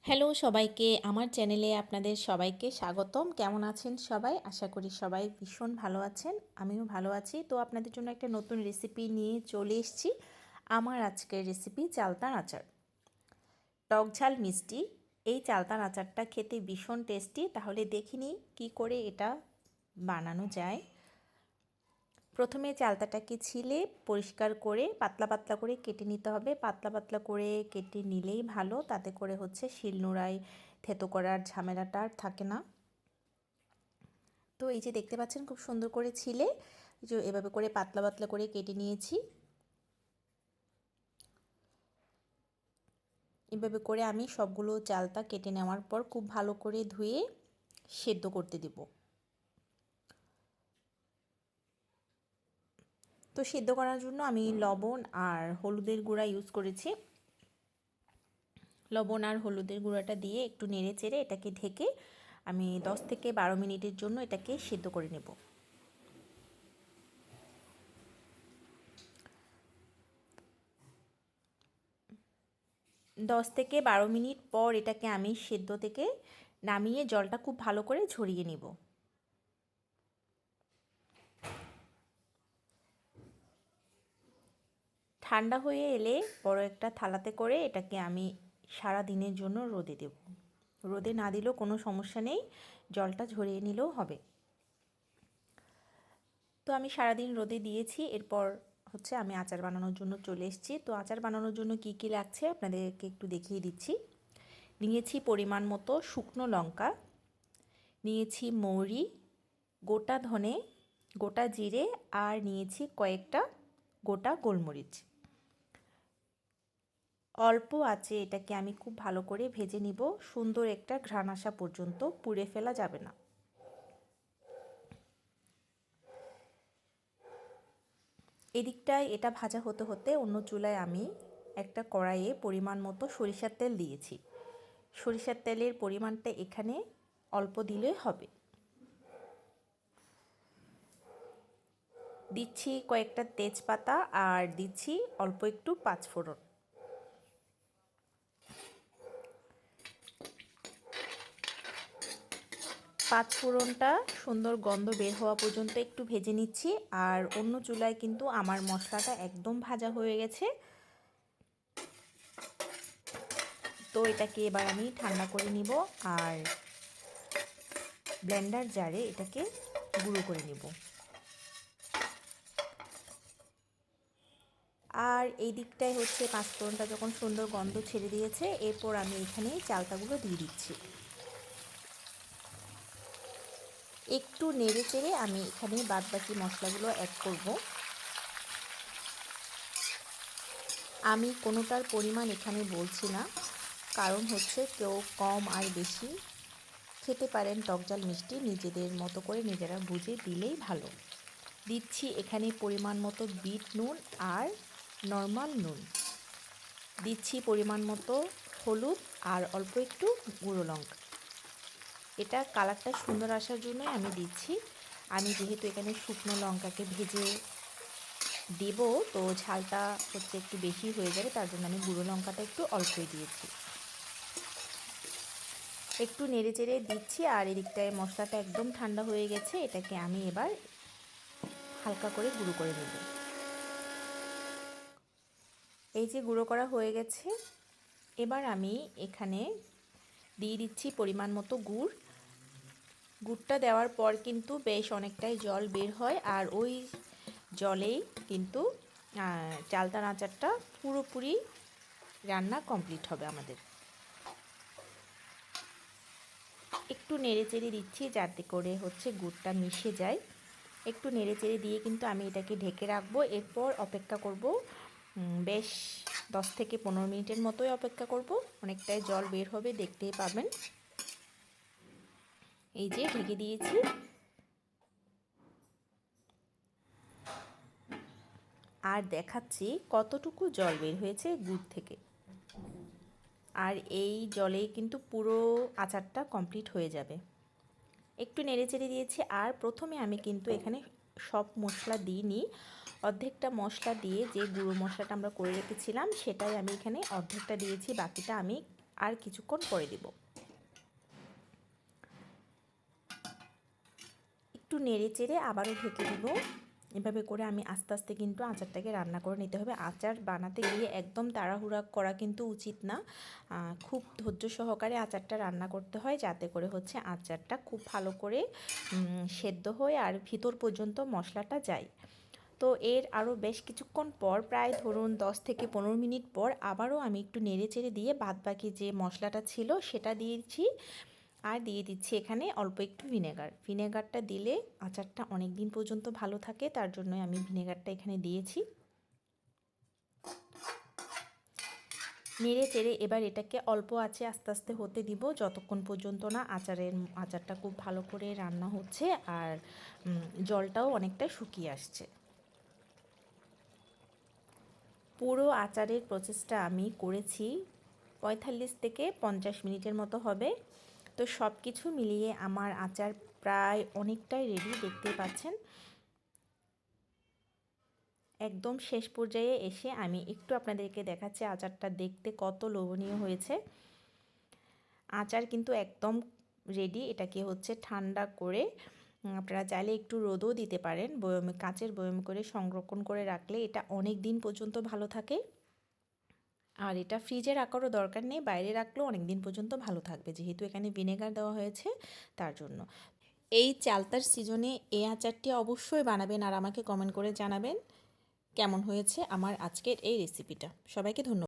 Hello সবাইকে, আমার চ্যানেলে আপনাদের সবাইকে স্বাগতম। কেমন আছেন সবাই? আশা করি সবাই ভীষণ ভালো আছেন। আমিও ভালো আছি। তো আপনাদের জন্য একটা নতুন রেসিপি নিয়ে চলে এসেছি। আমার আজকের রেসিপি চালতার আচার। টক ঝাল মিষ্টি এই চালতার আচারটা খেতে ভীষণ টেস্টি। তাহলে দেখিনি কি করে এটা বানানো যায়। প্রথমে চালতাটাকে ছিলে পরিষ্কার করে পাতলা পাতলা করে কেটে নিতে হবে। পাতলা পাতলা করে কেটে নিলেই ভালো, তাতে করে হচ্ছে শিলনোড়ায় থেতো করার ঝামেলাটা আর থাকে না। তো এই যে দেখতে পাচ্ছেন খুব সুন্দর করে ছিলে যে এভাবে করে পাতলা পাতলা করে কেটে নিয়েছি। এভাবে করে আমি সবগুলো চালতা কেটে নেওয়ার পর খুব ভালো করে ধুয়ে সেদ্ধ করতে দেব। তো সেদ্ধ করার জন্য আমি লবণ আর হলুদের গুঁড়া ইউজ করেছি। লবণ আর হলুদের গুঁড়াটা দিয়ে একটু নেড়ে চেড়ে এটাকে ঢেকে আমি 10 থেকে 12 মিনিটের জন্য এটাকে সেদ্ধ করে নেব। দশ থেকে 12 মিনিট পর এটাকে আমি সেদ্ধ থেকে নামিয়ে জলটা খুব ভালো করে ঝরিয়ে নেব। ঠান্ডা হয়ে এলে বড় একটা থালাতে করে এটাকে আমি সারা দিনের জন্য রোদে দেব। রোদে না দিলেও কোনো সমস্যা নেই, জলটা ঝরিয়ে নিলেও হবে। তো আমি সারাদিন রোদে দিয়েছি। এরপর হচ্ছে আমি আচার বানানোর জন্য চলে এসেছি। তো আচার বানানোর জন্য কি কি লাগছে আপনাদেরকে একটু দেখিয়ে দিচ্ছি। নিয়েছি পরিমাণ মতো শুকনো লঙ্কা, নিয়েছি মৌরি, গোটা ধনে, গোটা জিরে আর নিয়েছি কয়েকটা গোটা গোলমরিচ। অল্প আঁচে এটাকে আমি খুব ভালো করে ভেজে নিব, সুন্দর একটা ঘ্রাণ আসা পর্যন্ত, পুড়ে ফেলা যাবে না। এদিকটায় এটা ভাজা হতে হতে অন্য চুলায় আমি একটা কড়াইয়ে পরিমাণ মতো সরিষার তেল দিয়েছি। সরিষার তেলের পরিমাণটা এখানে অল্প দিলে হবে। দিচ্ছি কয়েকটা তেজপাতা আর দিচ্ছি অল্প একটু পাঁচফোড়ন। পাঁচফোড়নটা সুন্দর গন্ধ বের হওয়া পর্যন্ত একটু ভেজে নিচ্ছি। আর অন্য চুলায় কিন্তু আমার মশলাটা একদম ভাজা হয়ে গেছে। তো এটাকে এবার আমি ঠান্ডা করে নিব আর ব্লেন্ডার জারে এটাকে গুঁড়ো করে নিব। আর এই দিকটায় হচ্ছে পাঁচফোড়নটা যখন সুন্দর গন্ধ ছেড়ে দিয়েছে, এরপর আমি এখানে চালতাগুলো দিয়ে দিচ্ছি। একটু নেড়ে চেড়ে আমি এখানে বাদবাকি মশলাগুলো অ্যাড করব। আমি কোনোটার পরিমাণ এখানে বলছি না, কারণ হচ্ছে কেউ কম আর বেশি খেতে পারেন টকঝাল মিষ্টি, নিজেদের মতো করে নিজেরা বুঝে দিলেই ভালো। দিচ্ছি এখানে পরিমাণ মতো বিট নুন আর নর্মাল নুন, দিচ্ছি পরিমাণ মতো হলুদ আর অল্প একটু গুঁড়ো লঙ্কা। এটা কালারটা সুন্দর আসার জন্যই আমি দিচ্ছি। আমি যেহেতু এখানে শুকনো লঙ্কাকে ভেজে দেব, তো ঝালটা হচ্ছে একটু বেশি হয়ে যাবে, তার জন্য আমি গুঁড়ো লঙ্কাটা একটু অল্পই দিয়েছি। একটু নেড়ে চেড়ে দিচ্ছি আর এদিকটায় মশলাটা একদম ঠান্ডা হয়ে গেছে। এটাকে আমি এবার হালকা করে গুঁড়ো করে নেব। এই যে গুঁড়ো করা হয়ে গেছে, এবার আমি এখানে দিয়ে দিচ্ছি পরিমাণ মতো গুড়। গুড়টা দেওয়ার পর কিন্তু বেশ অনেকটাই জল বের হয়, আর ওই জলেই কিন্তু চালতার আচারটা পুরোপুরি রান্না কমপ্লিট হবে আমাদের। একটু নেড়ে চেড়ে দিচ্ছি যাতে করে হচ্ছে গুড়টা মিশে যায়। একটু নেড়ে চেড়ে দিয়ে কিন্তু আমি এটাকে ঢেকে রাখবো। এরপর অপেক্ষা করব বেশ 10 থেকে 15 মিনিটের মতোই অপেক্ষা করব। অনেকটাই জল বের হবে, দেখতেই পাবেন। এই যে ঢেকে দিয়েছি। আর দেখাচ্ছি কতটুকু জল বের হয়েছে গুড় থেকে। আর এই জলেই কিন্তু পুরো আচারটা কমপ্লিট হয়ে যাবে। একটু নেড়েচেড়ে দিয়েছি। আর প্রথমে আমি কিন্তু এখানে সব মশলা দিইনি, অর্ধেকটা মশলা দিয়ে যে গুঁড়ো মশলাটা আমরা করে রেখেছিলাম সেটাই আমি এখানে অর্ধেকটা দিয়েছি, বাকিটা আমি আর কিছুক্ষণ পরে দিব। একটু নেড়ে চেড়ে আবারও ঢেকে দিব। এভাবে করে আমি আস্তে আস্তে কিন্তু আচারটাকে রান্না করে নিতে হবে। আচার বানাতে গিয়ে একদম তাড়াহুড়া করা কিন্তু উচিত না, খুব ধৈর্য সহকারে আচারটা রান্না করতে হয়, যাতে করে হচ্ছে আচারটা খুব ভালো করে সেদ্ধ হয় আর ভিতর পর্যন্ত মশলাটা যায়। তো এর আরও বেশ কিছুক্ষণ পর, প্রায় ধরুন 10 থেকে 15 মিনিট পর আবারও আমি একটু নেড়ে চেড়ে দিয়ে বাদবাকি যে মশলাটা ছিল সেটা দিয়েছি। আর দিয়ে দিচ্ছি এখানে অল্প একটু ভিনেগারটা দিলে আচারটা অনেক দিন পর্যন্ত ভালো থাকে, তার জন্য আমি ভিনেগারটা এখানে দিয়েছি। নেড়ে চেড়ে এবার এটাকে অল্প আঁচে আস্তে আস্তে হতে দিব, যতক্ষণ পর্যন্ত না আচারটা খুব ভালো করে রান্না হচ্ছে আর জলটাও অনেকটা শুকিয়ে আসছে। পুরো আচারের প্রসেসটা আমি করেছি 45 থেকে 50 মিনিটের মতো হবে। তো সব কিছু মিলিয়ে আমার আচার প্রায় অনেকটাই রেডি, দেখতেই পাচ্ছেন। একদম শেষ পর্যায়ে এসে আমি একটু আপনাদেরকে দেখাচ্ছি আচারটা দেখতে কত লোভনীয় হয়েছে। আচার কিন্তু একদম রেডি। এটাকে হচ্ছে ঠান্ডা করে আপনারা চাইলে একটু রোদও দিতে পারেন, বয়মে, কাচের বয়ম করে সংরক্ষণ করে রাখলে এটা অনেক দিন পর্যন্ত ভালো থাকে। আর এটা ফ্রিজে রাখারও দরকার নেই, বাইরে রাখলেও অনেক দিন পর্যন্ত ভালো থাকবে, যেহেতু এখানে ভিনেগার দেওয়া হয়েছে তার জন্য। এই চালতার সিজনে এই আচারটি অবশ্যই বানাবেন আর আমাকে কমেন্ট করে জানাবেন কেমন হয়েছে আমার আজকের এই রেসিপিটা। সবাইকে ধন্যবাদ।